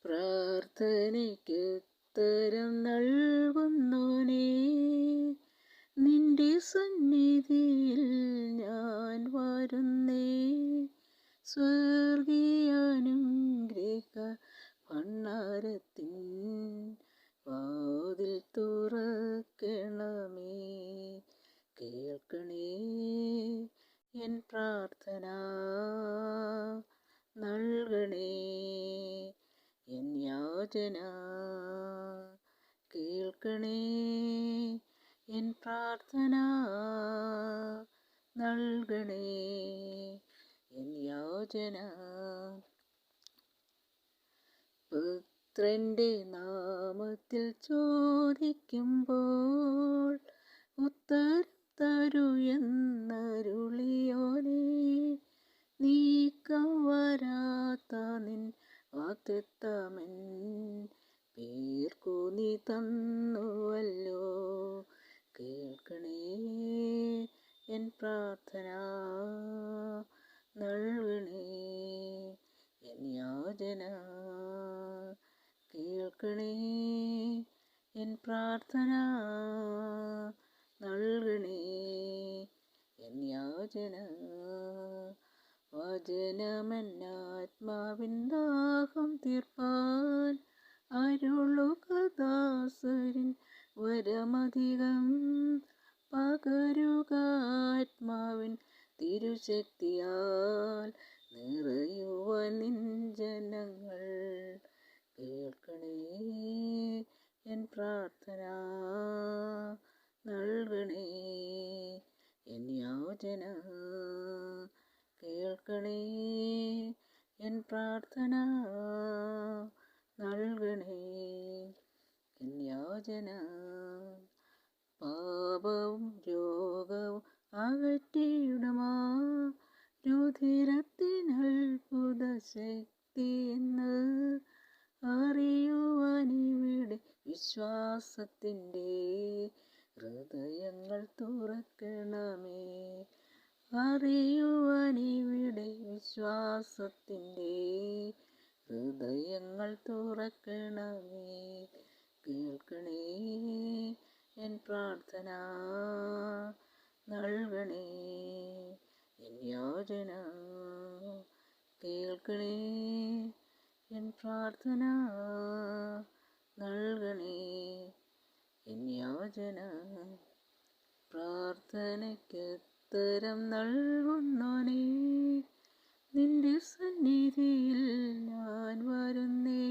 പ്രാർത്ഥനയ്ക്കുത്തരം നൽകുന്നോനേ, നിന്റെ സന്നിധിയിൽ ഞാൻ വരുന്നേ. സ്വർഗീയാനുഗ്രഹ ഭണ്ഡാരത്തിൻ വാതിൽ തുറക്കണമേ. കേൾക്കണേ എൻ പ്രാർത്ഥന, നൽകണേ എൻ യാചന. കേൾക്കണേ എൻ പ്രാർത്ഥന, നൽകണേ എൻ യാചന. പുത്രന്റെ നാമത്തിൽ ചോദിക്കുമ്പോൾ ഉത്തരം തരൂ എന്നരുളിയോനേ, നീക്കം വരാത്ത നിൻ വാഗ്ദത്തമെൻ പേർക്കു നീ തന്നുവല്ലോ. കേൾക്കണേ എൻ പ്രാർത്ഥന, നൽകണേ എൻ യാചന. കേൾക്കണേ എൻ പ്രാർത്ഥന, നൽകണേ എൻ യാചന. വചനമെന്നാത്മാവിൻ ദാഹം തീർപ്പാൻ അരുളുക ദാസരിൻ വരമധികം. പകരുക ആത്മാവിൻ തിരുശക്തിയാൽ നിറയുവാൻ നിൻ ജനങ്ങൾ. കേൾക്കണേ എൻ പ്രാർത്ഥന, നൽകണേ എൻ യാചന. കേൾക്കണേ എൻ പ്രാർത്ഥന, നൽകണേ എൻ യാചന. പാപവും രോഗവും അകറ്റിയിടുമാ രുധിരത്തിനത്ഭുത ശക്തിയെന്ന് അറിയുവാനിവിടെ വിശ്വാസത്തിൻ്റെ ഹൃദയങ്ങൾ തുറക്കണമേ. അറിയുവാനിവിടെ വിശ്വാസത്തിൻ്റെ ഹൃദയങ്ങൾ തുറക്കണമേ. കേൾക്കണേ എൻ പ്രാർത്ഥന, നൽകണേ എൻ യാചന. കേൾക്കണേ എൻ പ്രാർത്ഥന, നൽകണേ എൻ യാചന. പ്രാർത്ഥനയ്ക്കുത്തരം നൽകുന്നോനേ, നിന്റെ സന്നിധിയിൽ ഞാൻ വരുന്നേ.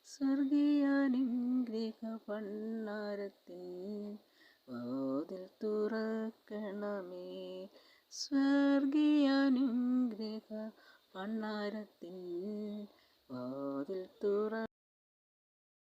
സ്വർഗീയാനുഗ്രഹ ഭണ്ഡാരത്തിൻ വാതിൽ തുറക്കണമേ. സ്വർഗീയാനുഗ്രഹ ഭണ്ഡാരത്തിൻ വാതിൽ തുറ